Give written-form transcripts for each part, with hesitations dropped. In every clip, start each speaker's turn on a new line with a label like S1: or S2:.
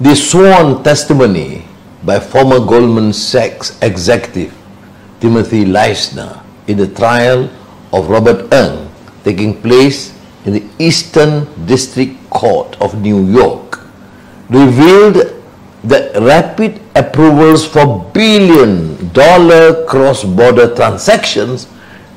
S1: The sworn testimony by former Goldman Sachs executive Timothy Leisner in the trial of Robert Ng taking place in the Eastern District Court of New York revealed that rapid approvals for billion-dollar cross-border transactions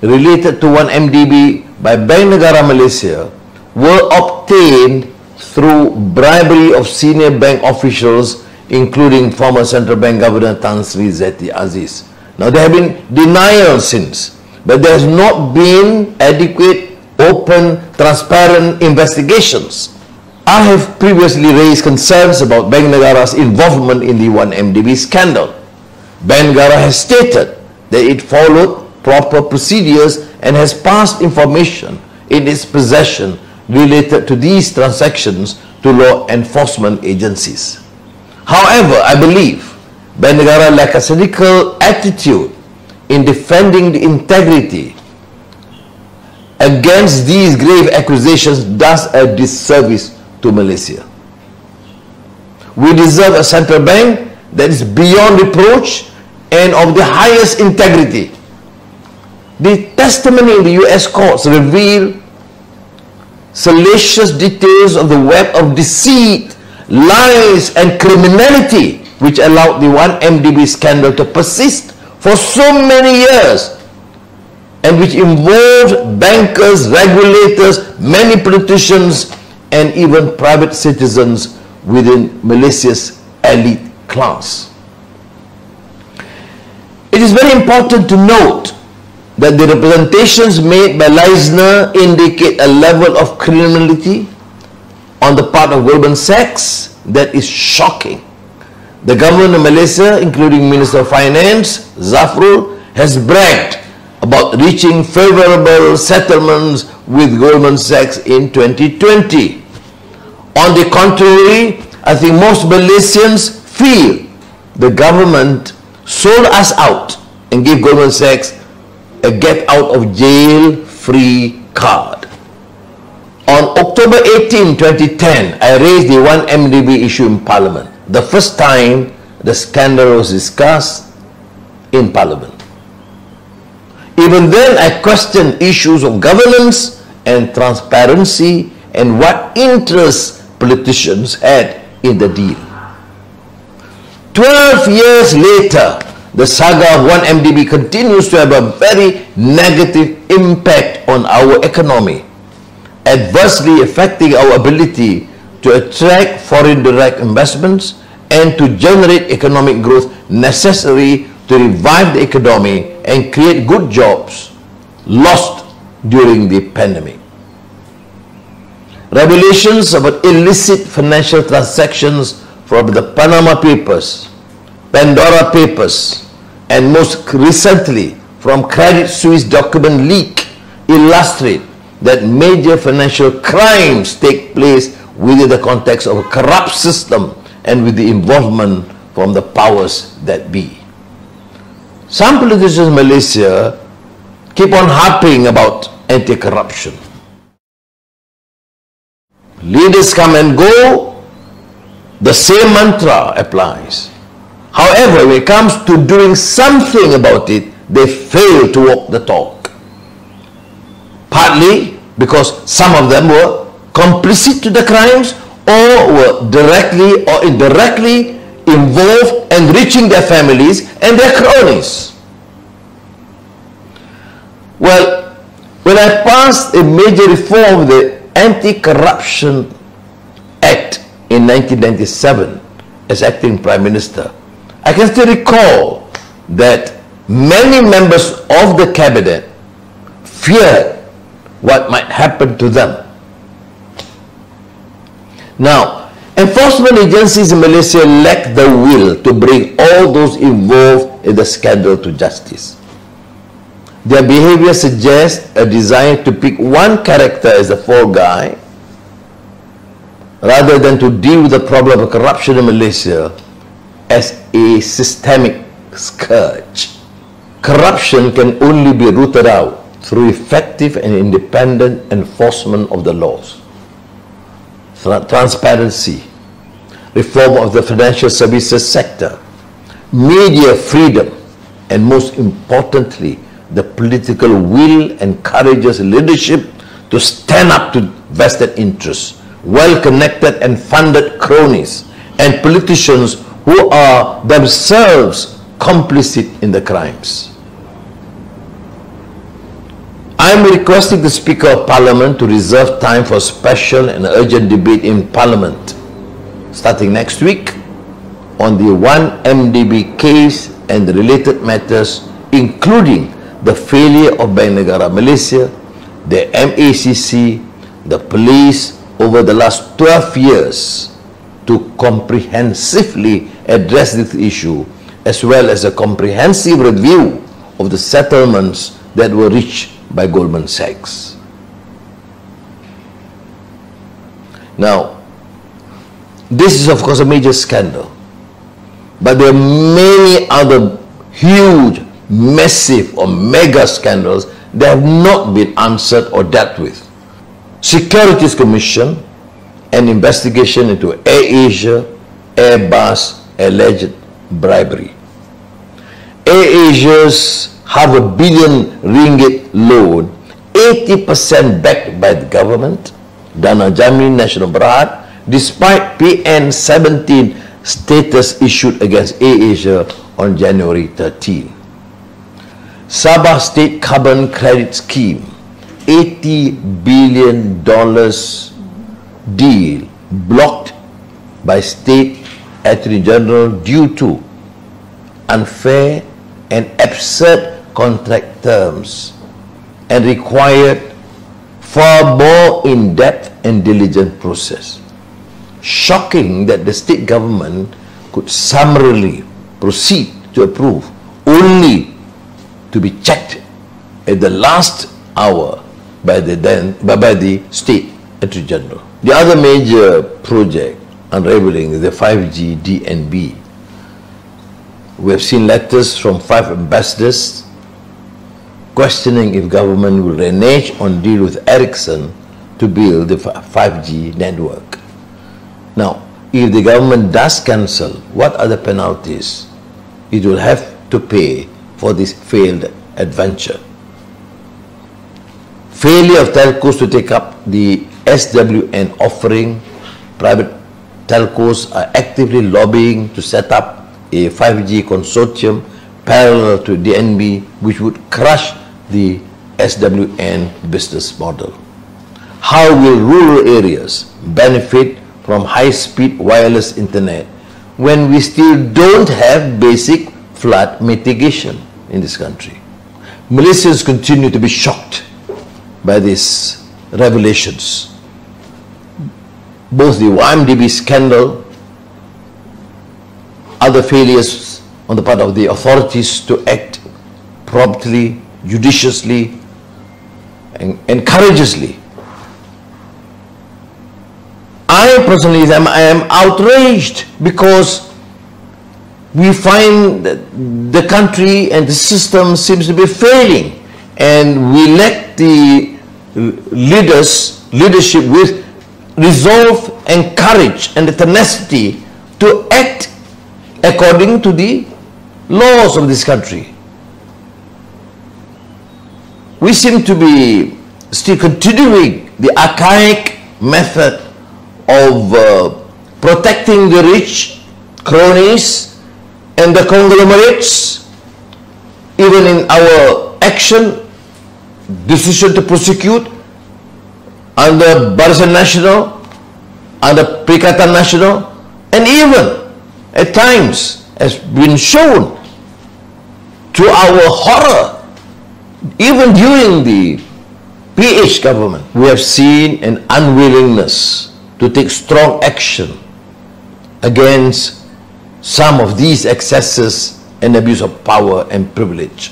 S1: related to 1MDB by Bank Negara Malaysia were obtained through bribery of senior bank officials, including former Central Bank Governor Tan Sri Zeti Aziz. Now, there have been denials since, but there has not been adequate, open, transparent investigations. I have previously raised concerns about Bank Negara's involvement in the 1MDB scandal. Bank Negara has stated that it followed proper procedures and has passed information in its possession related to these transactions to law enforcement agencies. However, I believe Bank Negara lack a cynical attitude in defending the integrity against these grave accusations, does a disservice to Malaysia. We deserve a central bank that is beyond reproach and of the highest integrity. The testimony in the US courts reveal salacious details of the web of deceit, lies and criminality which allowed the 1MDB scandal to persist for so many years, and which involved bankers, regulators, many politicians and even private citizens within Malaysia's elite class. It is very important to note that the representations made by Leisner indicate a level of criminality on the part of Goldman Sachs that is shocking. The government of Malaysia, including Minister of Finance, Zafrul, has bragged about reaching favorable settlements with Goldman Sachs in 2020. On the contrary, I think most Malaysians feel the government sold us out and gave Goldman Sachs a get out of jail free card. On October 18, 2010, I raised the 1MDB issue in Parliament, the first time the scandal was discussed in Parliament. Even then, I questioned issues of governance and transparency and what interests politicians had in the deal. 12 years later, the saga of 1MDB continues to have a very negative impact on our economy, adversely affecting our ability to attract foreign direct investments and to generate economic growth necessary to revive the economy and create good jobs lost during the pandemic. Revelations about illicit financial transactions from the Panama Papers, Pandora Papers, and most recently from Credit Suisse document leak illustrate that major financial crimes take place within the context of a corrupt system and with the involvement from the powers that be. Some politicians in Malaysia keep on harping about anti-corruption. Leaders come and go, the same mantra applies. However, when it comes to doing something about it, they fail to walk the talk. Partly because some of them were complicit to the crimes or were directly or indirectly involved, enriching their families and their cronies. Well, when I passed a major reform of the Anti-Corruption Act in 1997 as acting Prime Minister, I can still recall that many members of the cabinet feared what might happen to them. Now, enforcement agencies in Malaysia lack the will to bring all those involved in the scandal to justice. Their behavior suggests a desire to pick one character as the fall guy rather than to deal with the problem of corruption in Malaysia as a systemic scourge. Corruption can only be rooted out through effective and independent enforcement of the laws, transparency, reform of the financial services sector, media freedom, and most importantly, the political will and courageous leadership to stand up to vested interests, well-connected and funded cronies, and politicians who are themselves complicit in the crimes. I am requesting the Speaker of Parliament to reserve time for special and urgent debate in Parliament starting next week on the 1MDB case and the related matters, including the failure of Bank Negara Malaysia, the MACC, the police over the last 12 years to comprehensively address this issue, as well as a comprehensive review of the settlements that were reached by Goldman Sachs. Now, this is of course a major scandal, but there are many other huge, massive or mega scandals that have not been answered or dealt with. Securities Commission, an investigation into AirAsia, Airbus alleged bribery. AirAsia's ringgit 500 billion loan, 80% backed by the government, Dana Jamil Nasional Berhad, despite PN 17 status issued against AirAsia on January 13. Sabah State Carbon Credit Scheme, $80 billion deal blocked by State Attorney General due to unfair and absurd contract terms and required far more in-depth and diligent process. Shocking that the state government could summarily proceed to approve only to be checked at the last hour by the State Attorney General. The other major project unraveling is the 5G DNB. We have seen letters from 5 ambassadors questioning if government will renege on deal with Ericsson to build the 5G network. Now, if the government does cancel, what are the penalties it will have to pay for this failed adventure? Failure of telcos to take up the SWN offering. Private telcos are actively lobbying to set up a 5G consortium parallel to DNB, which would crush the SWN business model. How will rural areas benefit from high-speed wireless internet when we still don't have basic flood mitigation in this country? Malaysians continue to be shocked by these revelations. Both the YMDB scandal, other failures on the part of the authorities to act promptly, judiciously, and courageously. I personally am outraged because we find that the country and the system seems to be failing, and we lack the leadership with resolve and courage and the tenacity to act according to the laws of this country. We seem to be still continuing the archaic method of protecting the rich, cronies, and the conglomerates. Even in our action, decision to prosecute under Barisan Nasional, under Perikatan Nasional, and even at times has been shown to our horror, even during the PH government, we have seen an unwillingness to take strong action against some of these excesses and abuse of power and privilege.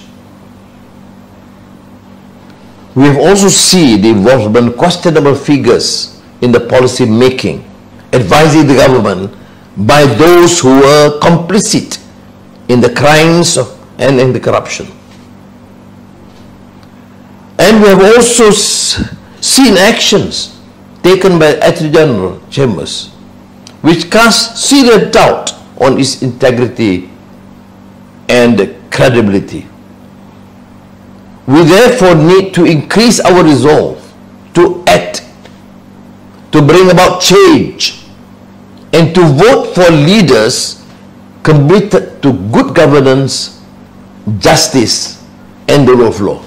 S1: We have also seen the involvement of questionable figures in the policy making, advising the government by those who were complicit in the crimes and in the corruption. And we have also seen actions taken by Attorney General Chambers which casts serious doubt on its integrity and credibility. We therefore need to increase our resolve to act, to bring about change, and to vote for leaders committed to good governance, justice, and the rule of law.